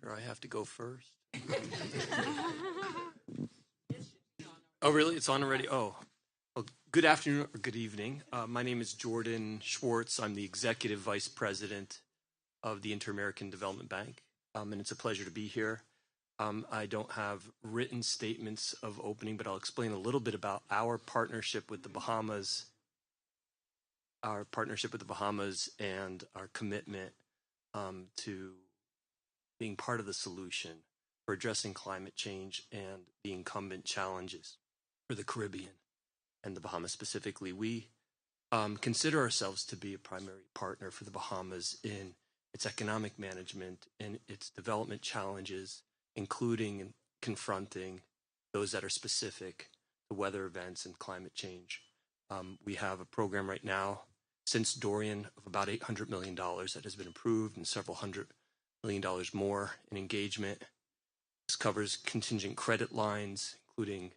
Or I have to go first? Oh, really? It's on already? Oh. Well, good afternoon or good evening. My name is Jordan Schwartz. I'm the Executive Vice President of the Inter-American Development Bank, and it's a pleasure to be here. I don't have written statements of opening, but I'll explain a little bit about our partnership with the Bahamas, and our commitment to being part of the solution for addressing climate change and the incumbent challenges for the Caribbean and the Bahamas specifically. We consider ourselves to be a primary partner for the Bahamas in its economic management and its development challenges, including confronting those that are specific to weather events and climate change. We have a program right now since Dorian of about $800 million that has been approved, and several $100 million more in engagement. This covers contingent credit lines, including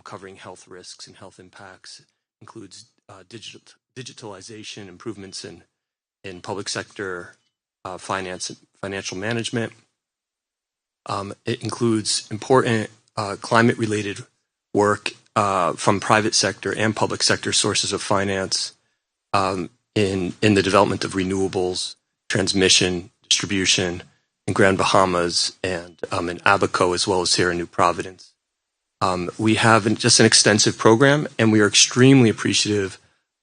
covering health risks and health impacts, includes digitalization, improvements in public sector financial management. It includes important climate-related work from private sector and public sector sources of finance in the development of renewables, transmission, distribution in Grand Bahamas and in Abaco, as well as here in New Providence. We have just an extensive program, and we are extremely appreciative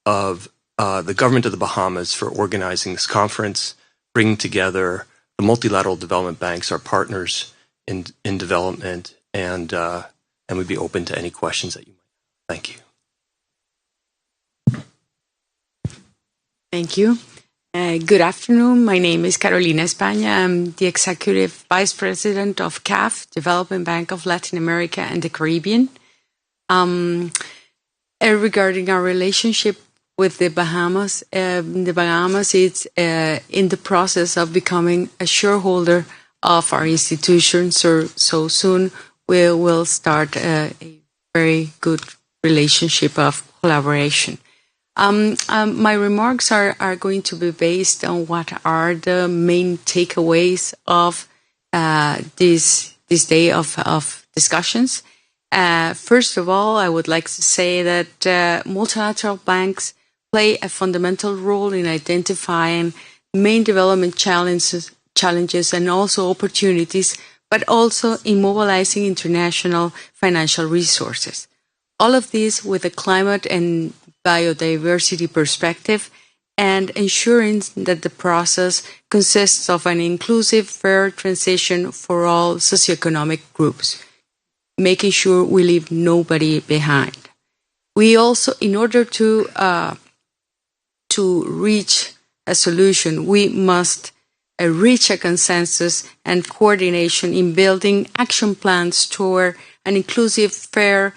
of the government of the Bahamas for organizing this conference, bringing together the multilateral development banks, our partners in development, and we'd be open to any questions that you might have. Thank you. Thank you. Good afternoon. My name is Carolina España. I'm the Executive Vice President of CAF, Development Bank of Latin America and the Caribbean. Regarding our relationship with the Bahamas is in the process of becoming a shareholder of our institution. So soon we will start a very good relationship of collaboration. My remarks are going to be based on what are the main takeaways of this day of discussions. First of all, I would like to say that multilateral banks play a fundamental role in identifying main development challenges and also opportunities, but also in mobilizing international financial resources. All of this with a climate and biodiversity perspective and ensuring that the process consists of an inclusive, fair transition for all socioeconomic groups, making sure we leave nobody behind. We also, in order to reach a solution, we must reach a consensus and coordination in building action plans toward an inclusive, fair,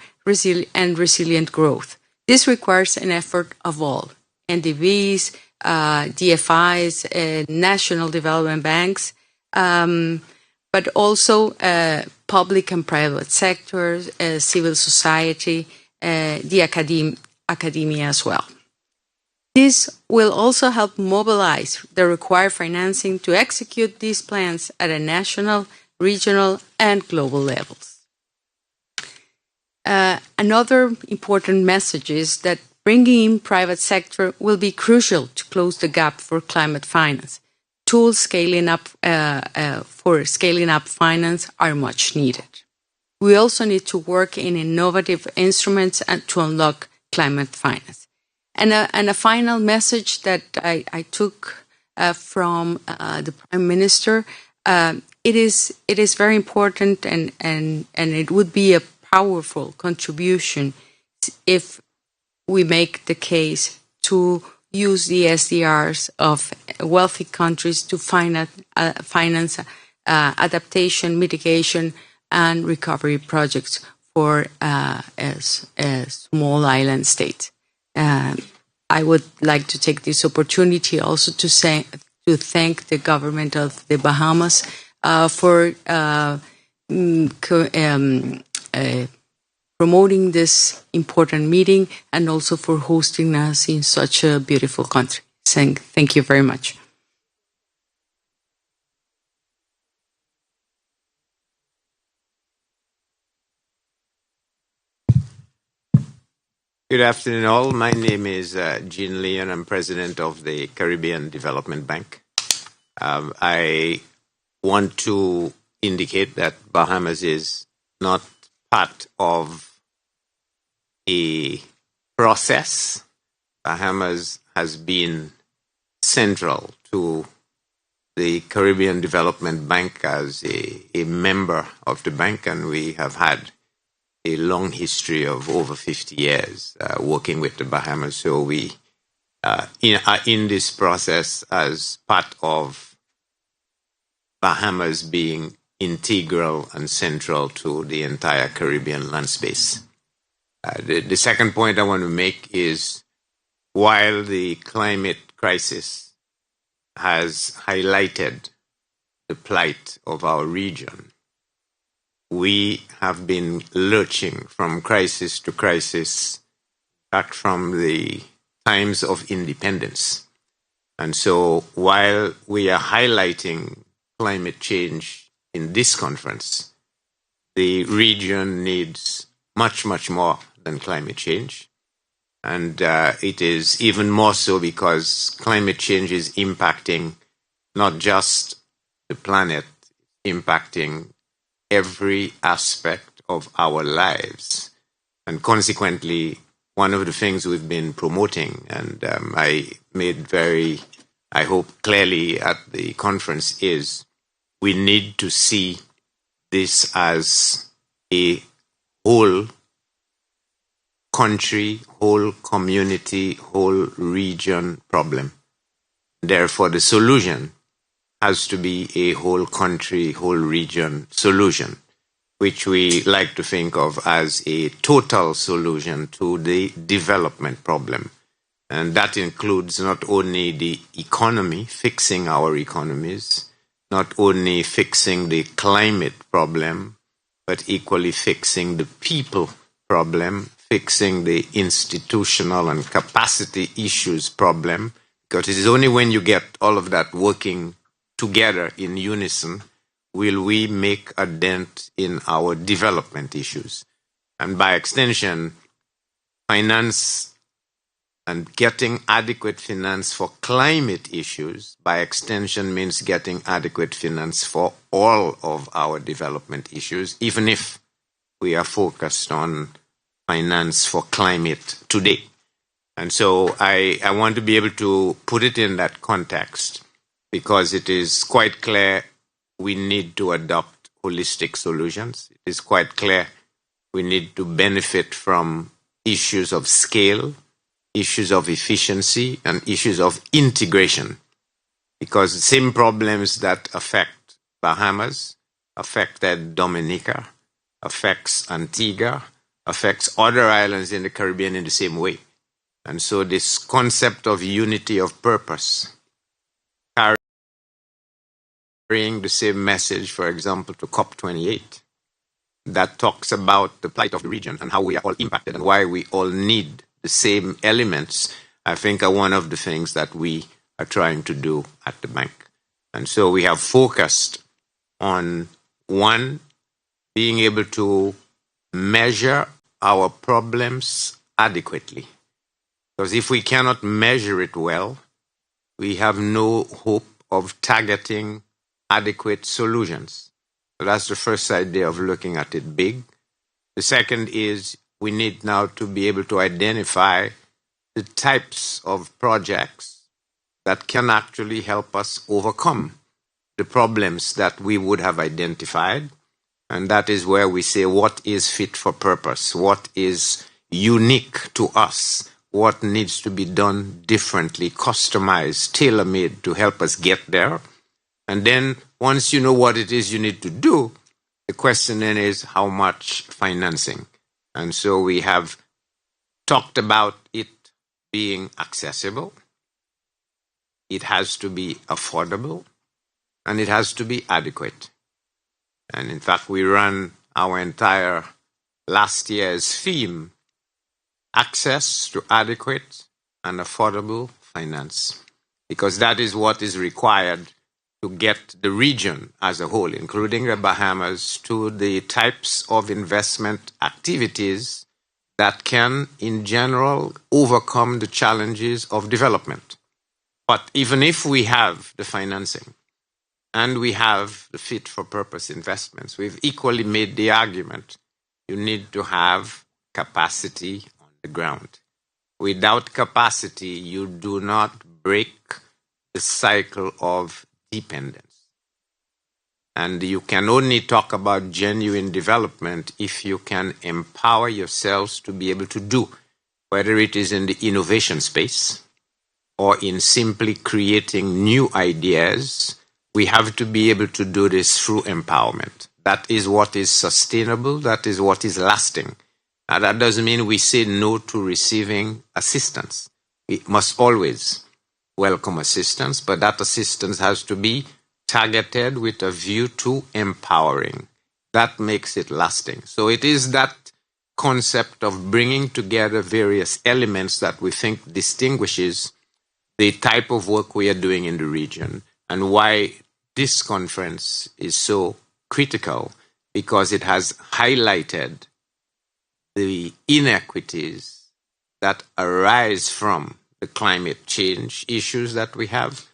and resilient growth. This requires an effort of all, NDBs, DFIs, national development banks, but also public and private sectors, civil society, the academia as well. This will also help mobilize the required financing to execute these plans at a national, regional, and global levels. Another important message is that bringing in private sector will be crucial to close the gap for climate finance. Tools for scaling up finance are much needed. We also need to work in innovative instruments to unlock climate finance. And a final message that I took from the Prime Minister, it is very important and it would be a powerful contribution if we make the case to use the SDRs of wealthy countries to finance adaptation, mitigation, and recovery projects for a small island state. I would like to take this opportunity also to thank the government of the Bahamas for promoting this important meeting and also for hosting us in such a beautiful country. Thank you very much. Good afternoon, all. My name is Gene Lee, and I'm president of the Caribbean Development Bank. I want to indicate that Bahamas is not part of a process. Bahamas has been central to the Caribbean Development Bank as a member of the bank, and we have had a long history of over 50 years working with the Bahamas. So we are in this process as part of Bahamas being integral and central to the entire Caribbean land space. The second point I want to make is while the climate crisis has highlighted the plight of our region, we have been lurching from crisis to crisis back from the times of independence. And so while we are highlighting climate change in this conference, the region needs much, much more than climate change. And it is even more so because climate change is impacting not just the planet, impacting every aspect of our lives. And consequently, one of the things we've been promoting, and I made very, I hope, clearly at the conference, is we need to see this as a whole country, whole community, whole region problem. Therefore, the solution has to be a whole country, whole region solution, which we like to think of as a total solution to the development problem. And that includes not only the economy, fixing our economies, not only fixing the climate problem, but equally fixing the people problem, fixing the institutional and capacity issues problem, because it is only when you get all of that working together in unison will we make a dent in our development issues. And by extension, finance and getting adequate finance for climate issues, by extension, means getting adequate finance for all of our development issues, even if we are focused on finance for climate today. And so I want to be able to put it in that context, because it is quite clear we need to adopt holistic solutions. It is quite clear we need to benefit from issues of scale, issues of efficiency, and issues of integration, because the same problems that affect Bahamas, affected Dominica, affects Antigua, affects other islands in the Caribbean in the same way. And so this concept of unity of purpose, carrying the same message, for example, to COP28, that talks about the plight of the region and how we are all impacted and why we all need the same elements, I think are one of the things that we are trying to do at the bank. And so we have focused on, one, being able to measure our problems adequately. Because if we cannot measure it well, we have no hope of targeting adequate solutions. So that's the first idea of looking at it big. The second is we need now to be able to identify the types of projects that can actually help us overcome the problems that we would have identified. And that is where we say what is fit for purpose, what is unique to us, what needs to be done differently, customized, tailor-made to help us get there. And then once you know what it is you need to do, the question then is how much financing. And so we have talked about it being accessible, it has to be affordable, and it has to be adequate. And in fact, we ran our entire last year's theme, access to adequate and affordable finance, because that is what is required to get the region as a whole, including the Bahamas, to the types of investment activities that can, in general, overcome the challenges of development. But even if we have the financing and we have the fit-for-purpose investments, we've equally made the argument you need to have capacity on the ground. Without capacity, you do not break the cycle of dependence. And you can only talk about genuine development if you can empower yourselves to be able to do, whether it is in the innovation space or in simply creating new ideas. We have to be able to do this through empowerment. That is what is sustainable. That is what is lasting. Now, that doesn't mean we say no to receiving assistance. We must always welcome assistance, but that assistance has to be targeted with a view to empowering. That makes it lasting. So it is that concept of bringing together various elements that we think distinguishes the type of work we are doing in the region, and why this conference is so critical, because it has highlighted the inequities that arise from the climate change issues that we have,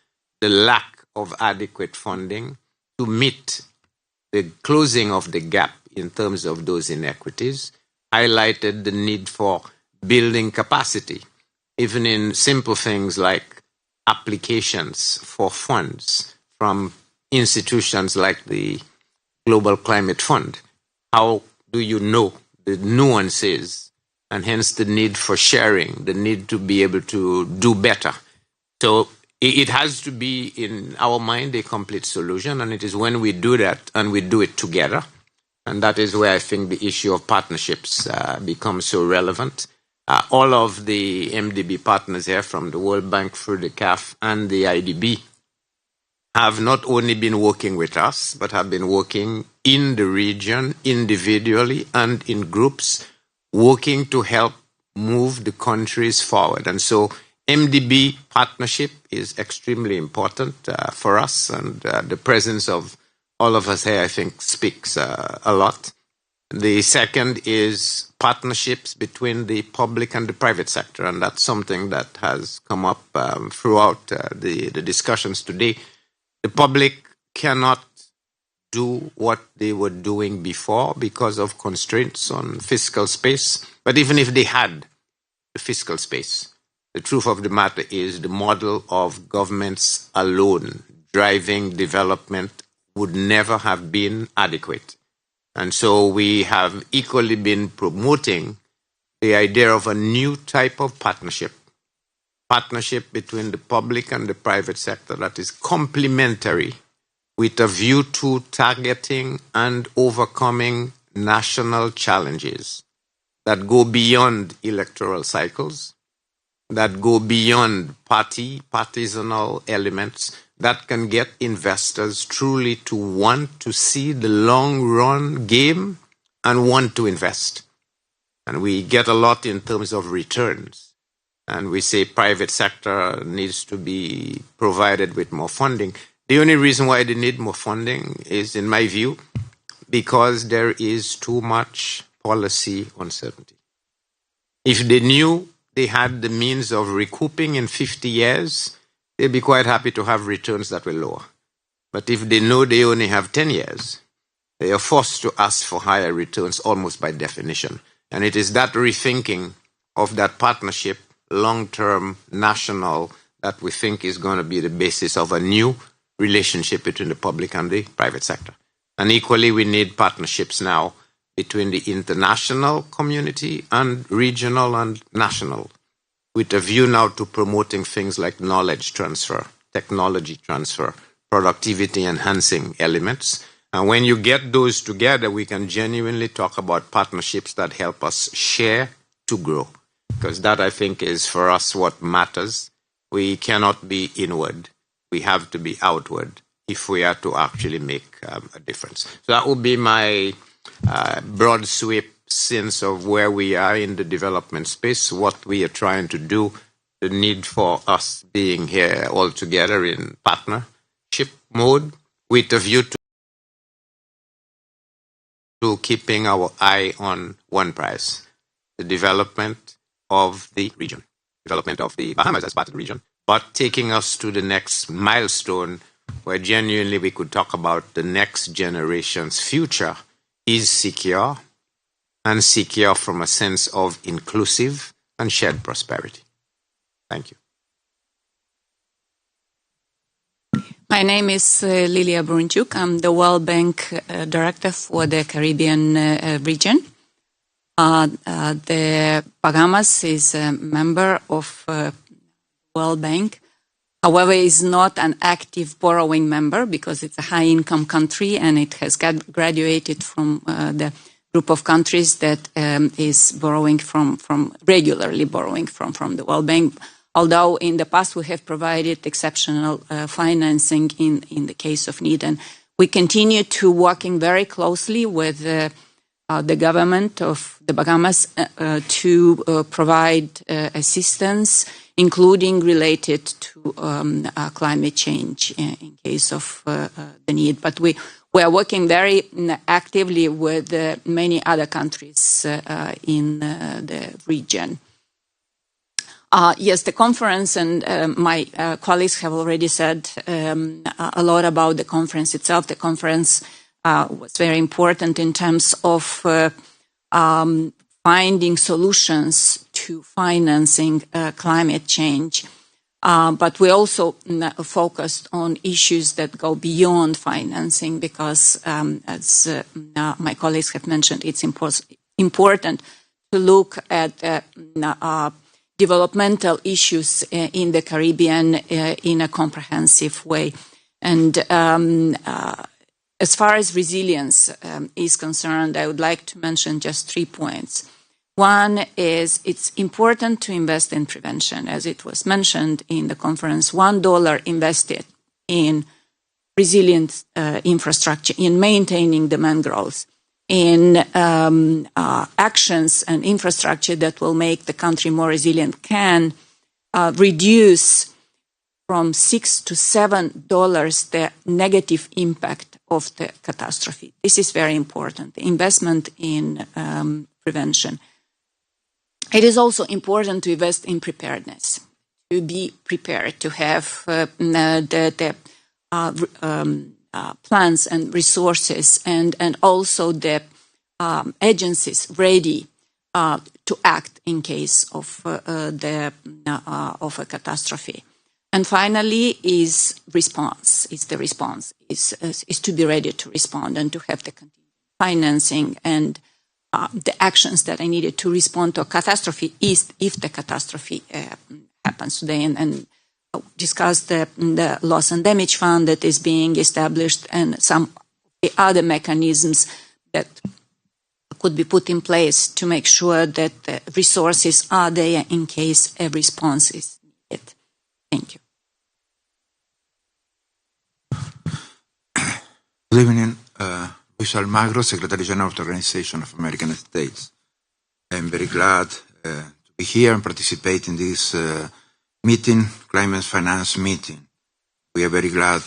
the lack of adequate funding to meet the closing of the gap in terms of those inequities, highlighted the need for building capacity, even in simple things like applications for funds from institutions like the Global Climate Fund. How do you know the nuances, and hence the need for sharing, the need to be able to do better? So it has to be, in our mind, a complete solution, and it is when we do that and we do it together, and that is where I think the issue of partnerships becomes so relevant. All of the MDB partners here, from the World Bank through the CAF and the IDB, have not only been working with us, but have been working in the region individually and in groups, working to help move the countries forward. And so MDB partnership is extremely important for us, and the presence of all of us here, I think, speaks a lot. The second is partnerships between the public and the private sector, and that's something that has come up throughout the discussions today. The public cannot do what they were doing before because of constraints on fiscal space, but even if they had the fiscal space, the truth of the matter is the model of governments alone driving development would never have been adequate. And so we have equally been promoting the idea of a new type of partnership between the public and the private sector that is complementary, with a view to targeting and overcoming national challenges that go beyond electoral cycles, that go beyond partisanal elements, that can get investors truly to want to see the long-run game and want to invest. And we get a lot in terms of returns. And we say private sector needs to be provided with more funding. The only reason why they need more funding is, in my view, because there is too much policy uncertainty. If they knew they had the means of recouping in 50 years, they'd be quite happy to have returns that were lower. But if they know they only have 10 years, they are forced to ask for higher returns almost by definition. And it is that rethinking of that partnership, long-term, national, that we think is going to be the basis of a new relationship between the public and the private sector. And equally, we need partnerships now between the international community and regional and national, with a view now to promoting things like knowledge transfer, technology transfer, productivity enhancing elements. And when you get those together, we can genuinely talk about partnerships that help us share to grow. Because that, I think, is for us what matters. We cannot be inward. We have to be outward if we are to actually make a difference. So that would be my broad sweep sense of where we are in the development space, what we are trying to do, the need for us being here all together in partnership mode with a view to keeping our eye on one prize, the development of the region, development of the Bahamas as part of the region, but taking us to the next milestone where genuinely we could talk about the next generation's future is secure, and secure from a sense of inclusive and shared prosperity. Thank you. My name is Lilia Brunchuk. I'm the World Bank Director for the Caribbean region. The Bahamas is a member of World Bank. However, is not an active borrowing member because it's a high-income country and it has graduated from the group of countries that is borrowing regularly borrowing from the World Bank. Although in the past we have provided exceptional financing in the case of need. And we continue to working very closely with the government of the Bahamas to provide assistance, including related to climate change in case of the need. But we are working very actively with many other countries in the region. Yes, the conference, and my colleagues have already said a lot about the conference itself. The conference was very important in terms of finding solutions to financing climate change. But we also focused on issues that go beyond financing because, as my colleagues have mentioned, it's important to look at developmental issues in the Caribbean in a comprehensive way. And as far as resilience is concerned, I would like to mention just 3 points. One is it's important to invest in prevention. As it was mentioned in the conference, $1 invested in resilient infrastructure, in maintaining the mangroves, in actions and infrastructure that will make the country more resilient can reduce from $6 to $7 the negative impact of the catastrophe. This is very important, the investment in prevention. It is also important to invest in preparedness, to be prepared, to have the plans and resources and also the agencies ready to act in case of of a catastrophe. And finally, is response. Is the response is to be ready to respond and to have the financing and the actions that are needed to respond to a catastrophe if the catastrophe happens today. And discuss the loss and damage fund that is being established and some of the other mechanisms that could be put in place to make sure that the resources are there in case a response is needed. Thank you. Good evening. Luis Almagro, Secretary General of the Organization of American States. I'm very glad to be here and participate in this meeting, climate finance meeting. We are very glad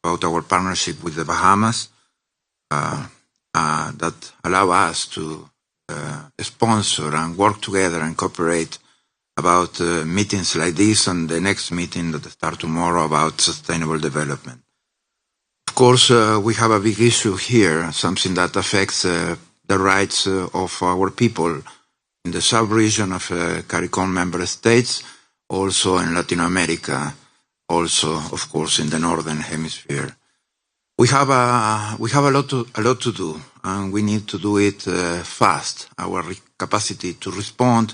about our partnership with the Bahamas that allow us to sponsor and work together and cooperate about meetings like this and the next meeting that starts tomorrow about sustainable development. Of course, we have a big issue here, something that affects the rights of our people in the sub-region of CARICOM member states, also in Latin America, also, of course, in the Northern Hemisphere. We have a lot to do, and we need to do it fast. Our capacity to respond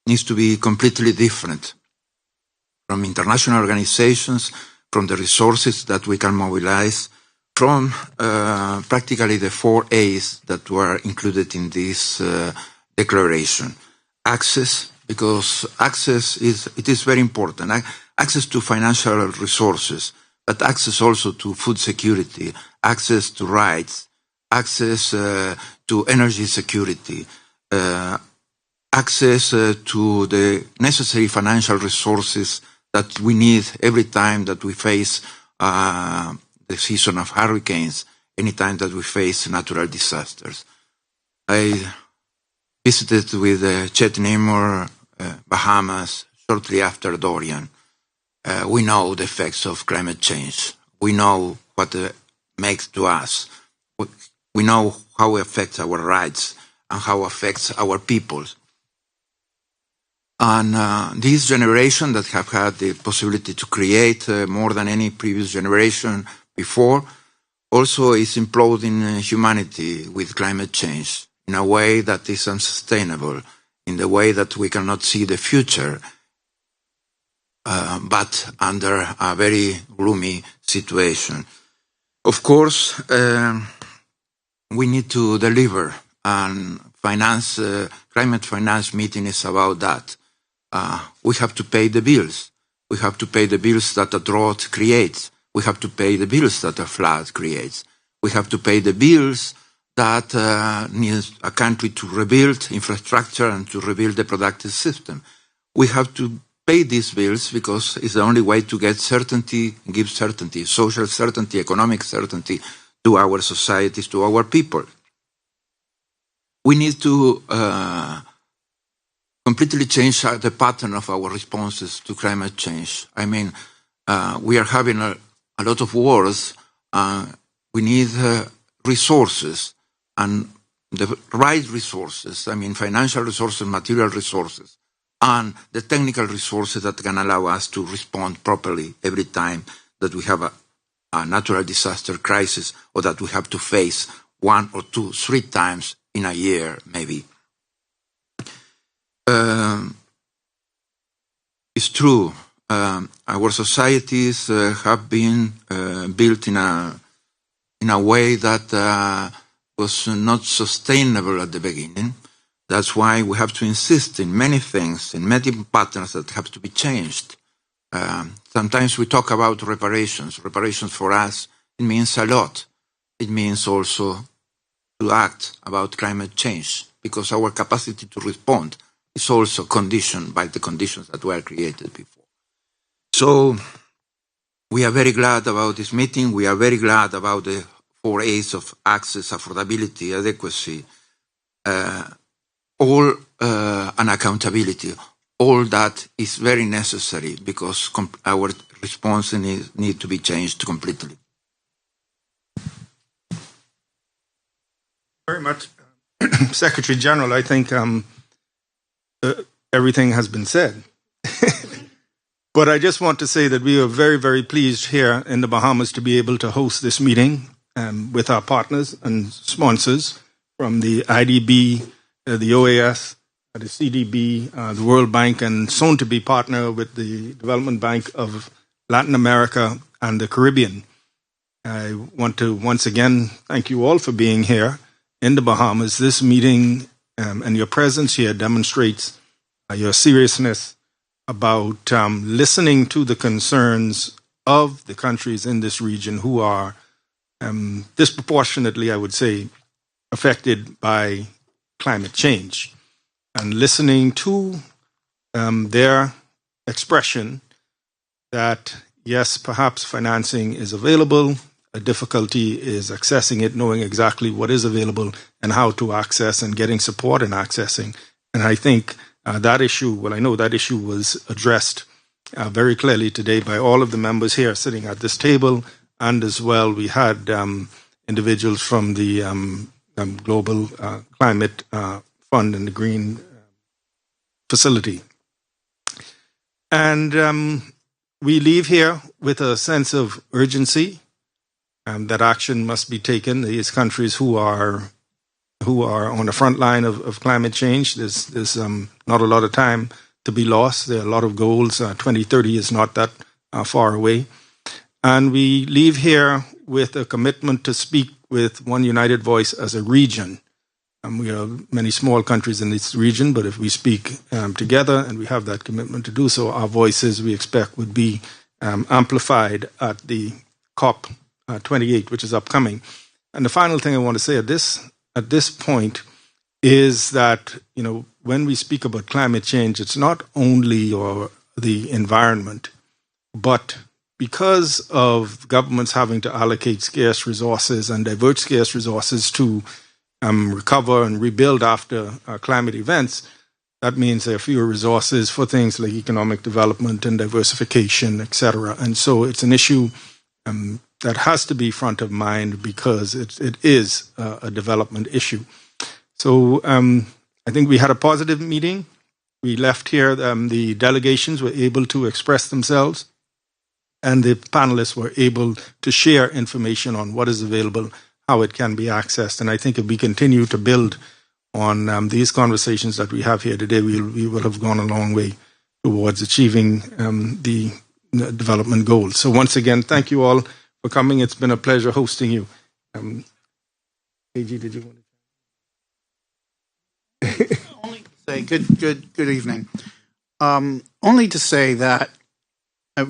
needs to be completely different from international organizations, from the resources that we can mobilize, from practically the 4 A's that were included in this declaration. Access, because access is very important. Access to financial resources, but access also to food security, access to rights, access to energy security, access to the necessary financial resources that we need every time that we face the season of hurricanes, any time that we face natural disasters. visited with Chet Nimmer, Bahamas, shortly after Dorian. We know the effects of climate change. We know what it makes to us. We know how it affects our rights and how it affects our peoples. And this generation that have had the possibility to create more than any previous generation before also is imploding humanity with climate change in a way that is unsustainable, in the way that we cannot see the future, but under a very gloomy situation. Of course, we need to deliver, and climate finance meeting is about that. We have to pay the bills. We have to pay the bills that a drought creates. We have to pay the bills that a flood creates. We have to pay the bills that needs a country to rebuild infrastructure and to rebuild the productive system. We have to pay these bills because it's the only way to get certainty, give certainty, social certainty, economic certainty to our societies, to our people. We need to completely change the pattern of our responses to climate change. I mean, we are having a lot of wars. We need resources, and the right resources, I mean financial resources, material resources, and the technical resources that can allow us to respond properly every time that we have a natural disaster crisis, or that we have to face 1 or 2, 3 times in a year, maybe. It's true. Our societies have been built in a way that was not sustainable at the beginning. That's why we have to insist in many things, in many patterns that have to be changed. Sometimes we talk about reparations. Reparations for us, it means a lot. It means also to act about climate change, because our capacity to respond is also conditioned by the conditions that were created before. So we are very glad about this meeting. We are very glad about the 4 A's of access, affordability, adequacy, and accountability. All that is very necessary because our response needs to be changed completely. Very much, Secretary General. I think everything has been said. But I just want to say that we are very, very pleased here in the Bahamas to be able to host this meeting with our partners and sponsors from the IDB, the OAS, the CDB, the World Bank, and soon to be partner with the Development Bank of Latin America and the Caribbean. I want to once again thank you all for being here in the Bahamas. This meeting and your presence here demonstrates your seriousness about listening to the concerns of the countries in this region who are disproportionately, I would say, affected by climate change, and listening to their expression that, yes, perhaps financing is available, a difficulty is accessing it, knowing exactly what is available and how to access and getting support in accessing. And I think that issue, well, I know that issue was addressed very clearly today by all of the members here sitting at this table, and as well we had individuals from the Global Climate Fund and the Green Facility. And we leave here with a sense of urgency that action must be taken. These countries who are on the front line of climate change, there's not a lot of time to be lost. There are a lot of goals. 2030 is not that far away. And we leave here with a commitment to speak with one united voice as a region. We are many small countries in this region, but if we speak together and we have that commitment to do so, our voices, we expect, would be amplified at the COP28, which is upcoming. And the final thing I want to say at this point is that, you know, when we speak about climate change, it's not only the environment, but because of governments having to allocate scarce resources and divert scarce resources to recover and rebuild after climate events, that means there are fewer resources for things like economic development and diversification, etc. And so it's an issue that has to be front of mind because it is a development issue. So I think we had a positive meeting. We left here, the delegations were able to express themselves, and the panelists were able to share information on what is available, how it can be accessed. And I think if we continue to build on these conversations that we have here today, we will have gone a long way towards achieving the development goals. So once again, thank you all for coming. It's been a pleasure hosting you. AG, did you want to? Only to say good evening. Only to say that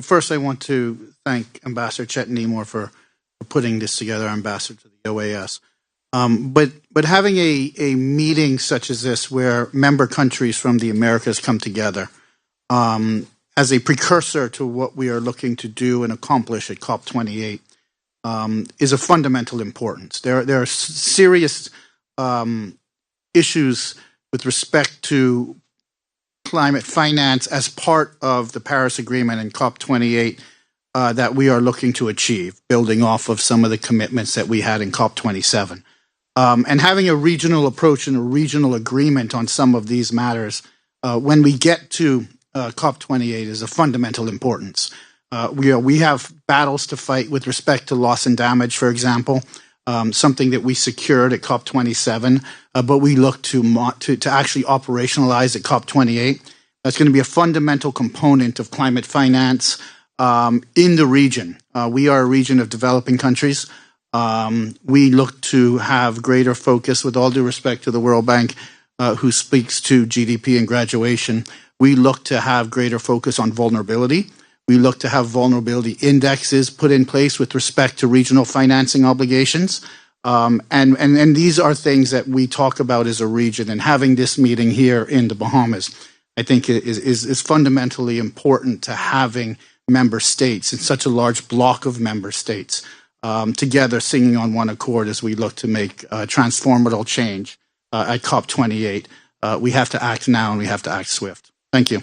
first I want to thank Ambassador Chet Nemore for putting this together, Ambassador to the OAS. But having a meeting such as this, where member countries from the Americas come together as a precursor to what we are looking to do and accomplish at COP28, is of fundamental importance. There are serious issues with respect to climate finance as part of the Paris Agreement and COP28 that we are looking to achieve, building off of some of the commitments that we had in COP27. And having a regional approach and a regional agreement on some of these matters when we get to COP28 is of fundamental importance. We have battles to fight with respect to loss and damage, for example, something that we secured at COP27, but we look to actually operationalize at COP28. That's going to be a fundamental component of climate finance in the region. We are a region of developing countries. We look to have greater focus, with all due respect to the World Bank, who speaks to GDP and graduation. We look to have greater focus on vulnerability. We look to have vulnerability indexes put in place with respect to regional financing obligations. And these are things that we talk about as a region. And having this meeting here in the Bahamas, I think is fundamentally important to having member states, in such a large block of member states, together singing on one accord as we look to make transformative change at COP28. We have to act now, and we have to act swift. Thank you.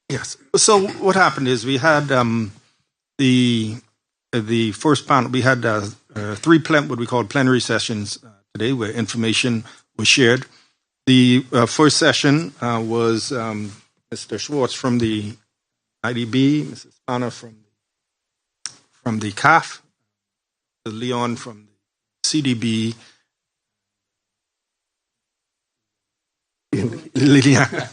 Yes. So what happened is we had the first panel. We had three what we call plenary sessions today, where information was shared. The first session was Mr. Schwartz from the IDB, Mrs. Spanner from the CAF, Leon from the CDB, Liliana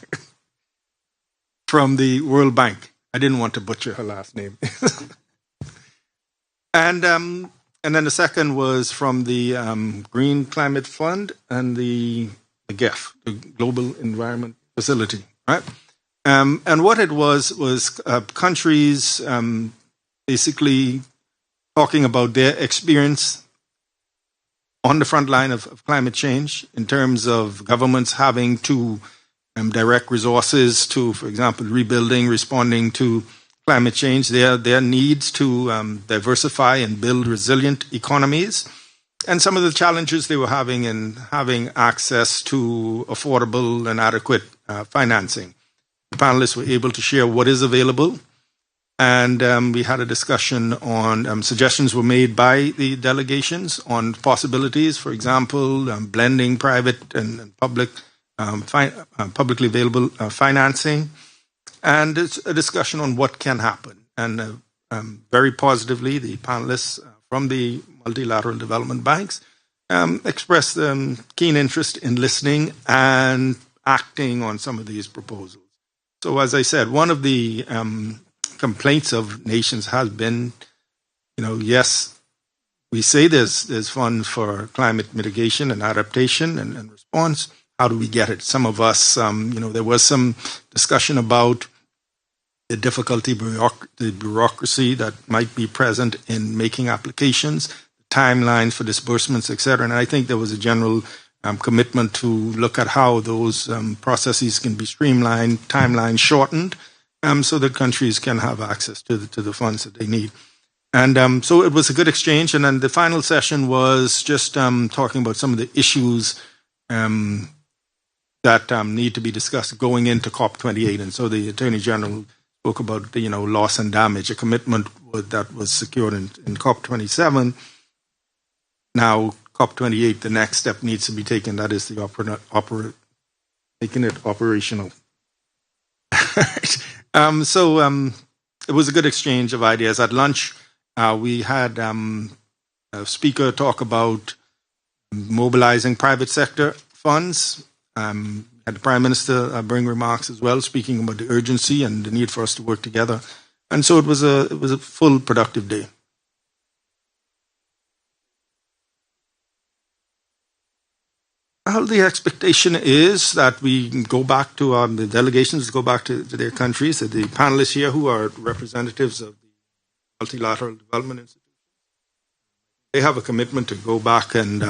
from the World Bank. I didn't want to butcher her last name. And then the second was from the Green Climate Fund and the GEF, the Global Environment Facility, right? And what it was countries basically talking about their experience on the front line of climate change, in terms of governments having to direct resources to, for example, rebuilding, responding to climate change, their needs to diversify and build resilient economies, and some of the challenges they were having in having access to affordable and adequate financing. The panelists were able to share what is available, and we had a discussion on suggestions were made by the delegations on possibilities, for example, blending private and public publicly available financing, and it's a discussion on what can happen. And very positively, the panelists from the multilateral development banks expressed keen interest in listening and acting on some of these proposals. So as I said, one of the complaints of nations has been, yes, we say there's funds for climate mitigation and adaptation and response. How do we get it? Some of us, there was some discussion about the difficulty, the bureaucracy that might be present in making applications, the timelines for disbursements, etc. And I think there was a general commitment to look at how those processes can be streamlined, timelines shortened, so that countries can have access to the funds that they need. And so it was a good exchange. And then the final session was just talking about some of the issues that need to be discussed going into COP28. And so the Attorney General spoke about loss and damage, a commitment that was secured in COP27. Now, COP28, the next step needs to be taken. That is the making it operational. So it was a good exchange of ideas. At lunch, we had a speaker talk about mobilizing private sector funds. Had the Prime Minister bring remarks as well, speaking about the urgency and the need for us to work together. And so it was a full, productive day. Well, the expectation is that we go back to the delegations, go back to their countries. The panelists here, who are representatives of the Multilateral Development Institute, they have a commitment to go back and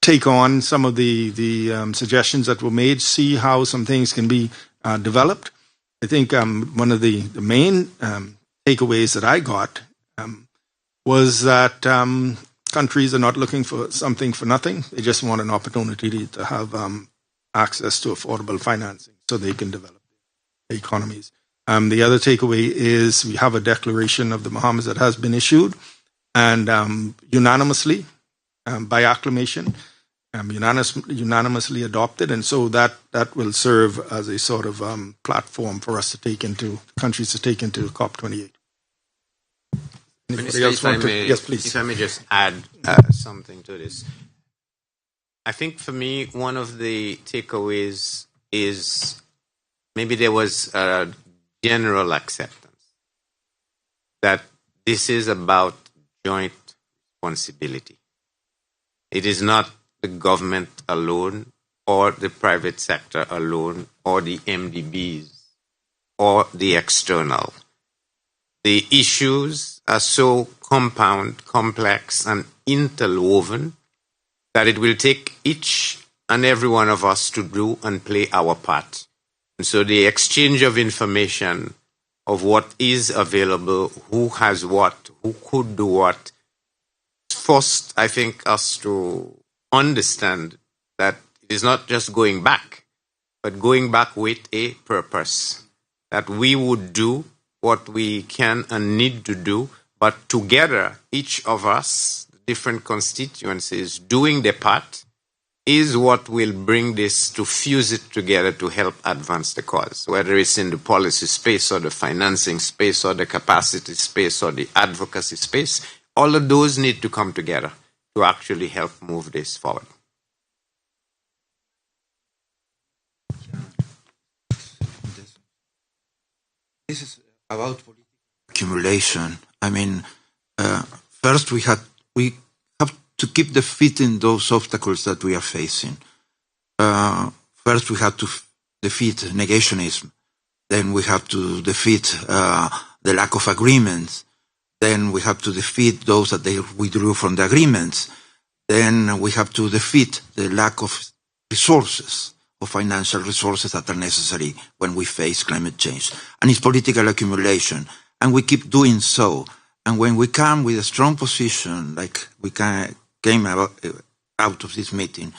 take on some of the suggestions that were made, see how some things can be developed. I think one of the main takeaways that I got was that countries are not looking for something for nothing. They just want an opportunity to have access to affordable financing so they can develop their economies. The other takeaway is we have a declaration of the Bahamas that has been issued, and unanimously, by acclamation, unanimously adopted. And so that will serve as a sort of platform for us to take into, countries to take into COP28. Minister, yes, please. If I may just add something to this. I think for me, one of the takeaways is maybe there was a general acceptance that this is about joint responsibility. It is not the government alone or the private sector alone or the MDBs or the external. The issues are so compound, complex, and interwoven that it will take each and every one of us to do and play our part. And so the exchange of information of what is available, who has what, who could do what, forced, I think, us to understand that it is not just going back, but going back with a purpose, that we would do what we can and need to do, but together, each of us, different constituencies, doing their part, is what will bring this to fuse it together to help advance the cause, whether it's in the policy space or the financing space or the capacity space or the advocacy space. All of those need to come together to actually help move this forward. This is about political accumulation. I mean, first we have to keep defeating those obstacles that we are facing. First we have to defeat negationism. Then we have to defeat the lack of agreements. Then we have to defeat those that they withdrew from the agreements. Then we have to defeat the lack of resources, of financial resources that are necessary when we face climate change. And it's political accumulation. And we keep doing so. And when we come with a strong position, like we came out of this meeting,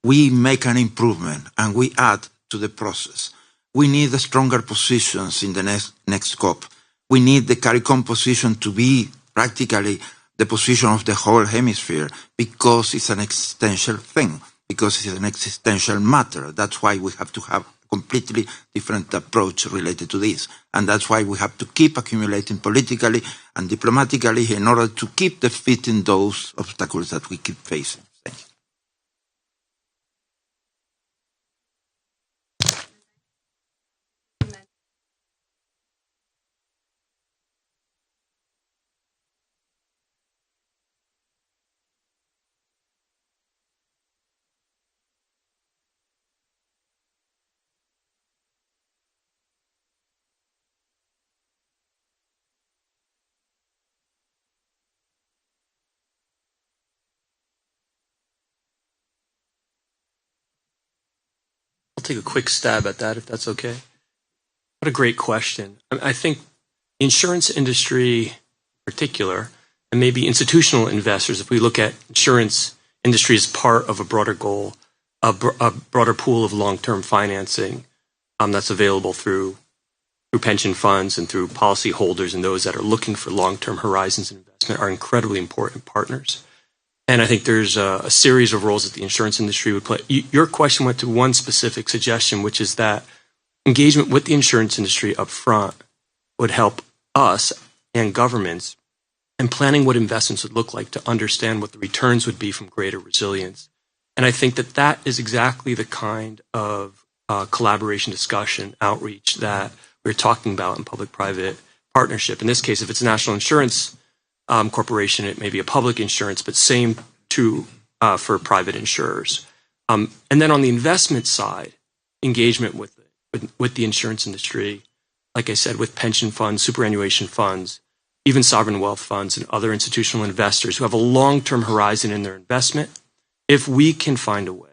we make an improvement and we add to the process. We need stronger positions in the next COP. We need the CARICOM position to be practically the position of the whole hemisphere because it's an existential thing, because it's an existential matter. That's why we have to have a completely different approach related to this. And that's why we have to keep accumulating politically and diplomatically in order to keep defeating those obstacles that we keep facing. take a quick stab at that, if that's okay. What a great question. I think the insurance industry in particular, and maybe institutional investors, if we look at insurance industry as part of a broader goal, a broader pool of long-term financing that's available through pension funds and through policy holders and those that are looking for long-term horizons in investment are incredibly important partners. And I think there's a series of roles that the insurance industry would play. Your question went to one specific suggestion, which is that engagement with the insurance industry up front would help us and governments in planning what investments would look like to understand what the returns would be from greater resilience. And I think that that is exactly the kind of collaboration, discussion, outreach that we're talking about in public-private partnership. In this case, if it's a national insurance corporation, it may be a public insurance, but same true for private insurers. And then on the investment side, engagement with the insurance industry, like I said, with pension funds, superannuation funds, even sovereign wealth funds and other institutional investors who have a long-term horizon in their investment. If we can find a way,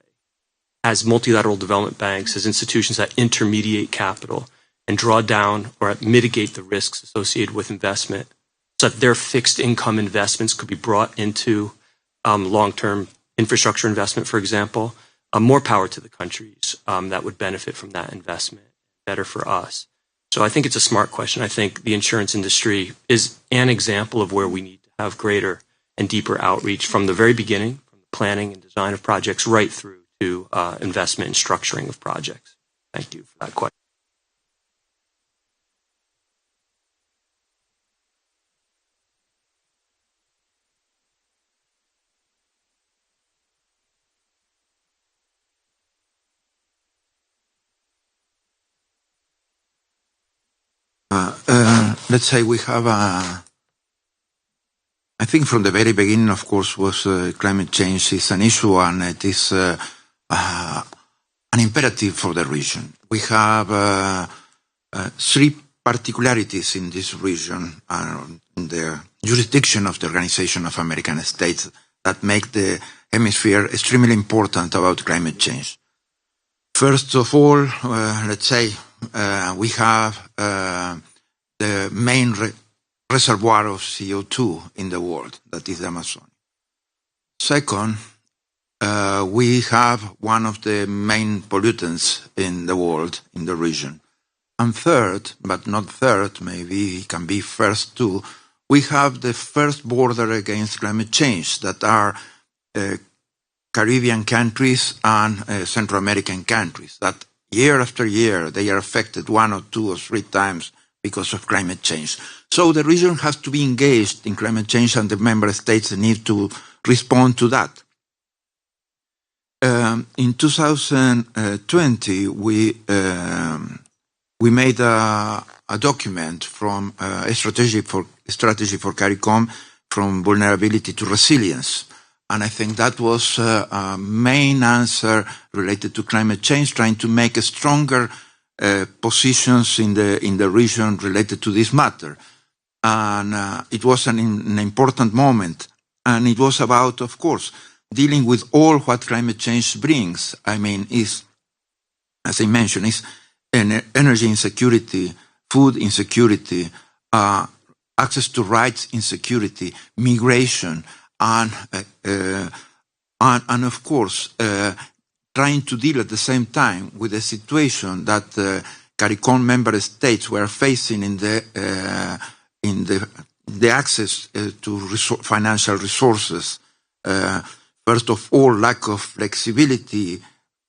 as multilateral development banks, as institutions that intermediate capital and draw down or mitigate the risks associated with investment, so that their fixed income investments could be brought into long-term infrastructure investment, for example, more power to the countries that would benefit from that investment, better for us. So I think it's a smart question. I think the insurance industry is an example of where we need to have greater and deeper outreach from the very beginning, from the planning and design of projects right through to investment and structuring of projects. Thank you for that question. Let's say we have I think from the very beginning, of course, was climate change is an issue and it is an imperative for the region. We have three particularities in this region, in the jurisdiction of the Organization of American States that make the hemisphere extremely important about climate change. First of all, let's say we have the main reservoir of CO2 in the world, that is the Amazon. Second, we have one of the main pollutants in the world, in the region. And third, but not third, maybe it can be first too, we have the first border against climate change that are Caribbean countries and Central American countries that year after year they are affected 1 or 2 or 3 times because of climate change. So the region has to be engaged in climate change and the member states need to respond to that. In 2020, we made a document from a strategy for CARICOM from vulnerability to resilience. And I think that was a main answer related to climate change, trying to make a stronger positions in the region related to this matter. And it was an important moment. And it was about, of course, dealing with all what climate change brings. I mean, is, as I mentioned, is energy insecurity, food insecurity, access to rights insecurity, migration, and of course, trying to deal at the same time with the situation that CARICOM member states were facing in the access to financial resources. First of all, lack of flexibility,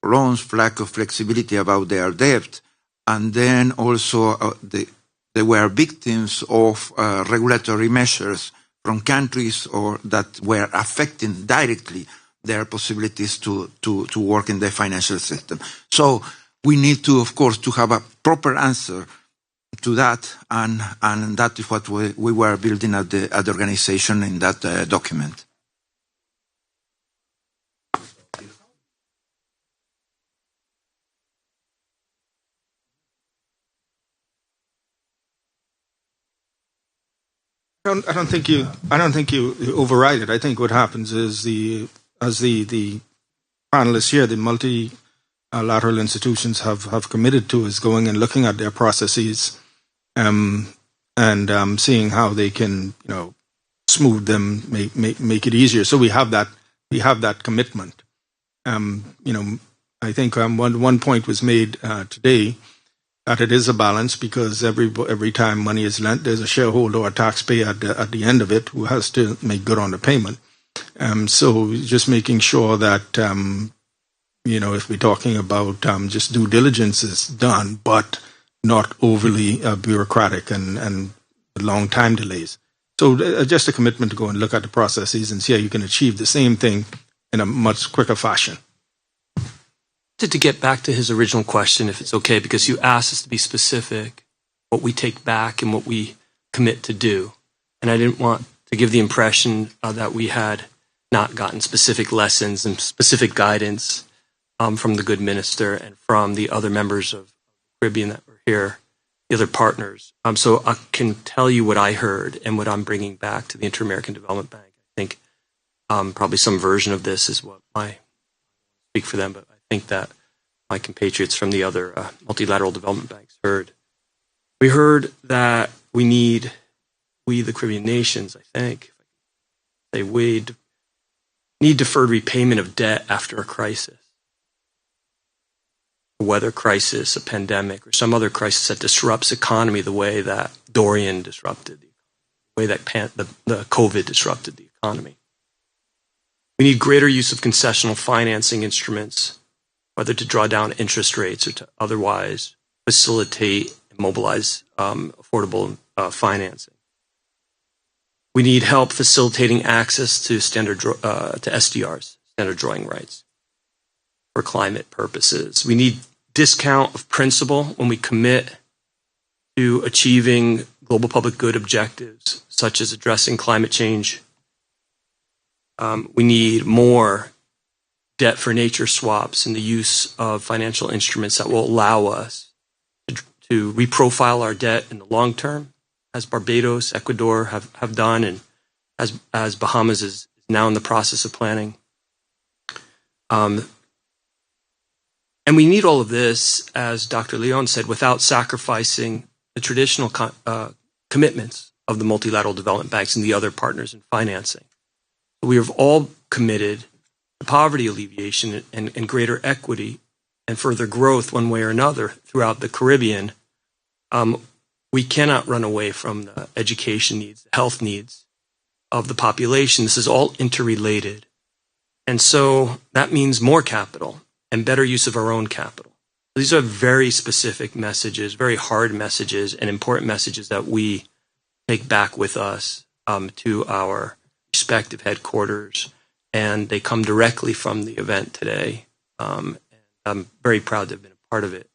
loans, lack of flexibility about their debt, and then also they were victims of regulatory measures from countries or that were affecting directly their possibilities to work in the financial system. So we need to, of course, to have a proper answer to that, and that is what we were building at the organization in that document. I don't think you override it. I think what happens is as the panelists here, the lateral institutions have committed to is going and looking at their processes and seeing how they can, smooth them, make it easier. So we have that commitment. I think one point was made today that it is a balance because every time money is lent, there's a shareholder or a taxpayer at the end of it who has to make good on the payment. So just making sure that if we're talking about just due diligence is done, but not overly bureaucratic and long time delays. So just a commitment to go and look at the processes and see how you can achieve the same thing in a much quicker fashion. To get back to his original question, if it's okay, because you asked us to be specific, what we take back and what we commit to do. And I didn't want to give the impression that we had not gotten specific lessons and specific guidance from the good minister and from the other members of Caribbean that were here, the other partners. So I can tell you what I heard and what I'm bringing back to the Inter-American Development Bank. I think probably some version of this is what I speak for them, but I think that my compatriots from the other multilateral development banks heard. We heard that we, the Caribbean nations, I think, we need deferred repayment of debt after a crisis. A weather crisis, a pandemic, or some other crisis that disrupts economy the way that Dorian disrupted, the way that the COVID disrupted the economy. We need greater use of concessional financing instruments, whether to draw down interest rates or to otherwise facilitate and mobilize affordable financing. We need help facilitating access to to SDRs, standard drawing rights, for climate purposes. We need discount of principal when we commit to achieving global public good objectives, such as addressing climate change. We need more debt for nature swaps and the use of financial instruments that will allow us to reprofile our debt in the long term, as Barbados, Ecuador have done, and as Bahamas is now in the process of planning. And we need all of this, as Dr. Leon said, without sacrificing the traditional commitments of the multilateral development banks and the other partners in financing. We have all committed to poverty alleviation and greater equity and further growth one way or another throughout the Caribbean. We cannot run away from the education needs, the health needs of the population. This is all interrelated. And so that means more capital and better use of our own capital. These are very specific messages, very hard messages, and important messages that we take back with us to our respective headquarters, and they come directly from the event today. And I'm very proud to have been a part of it.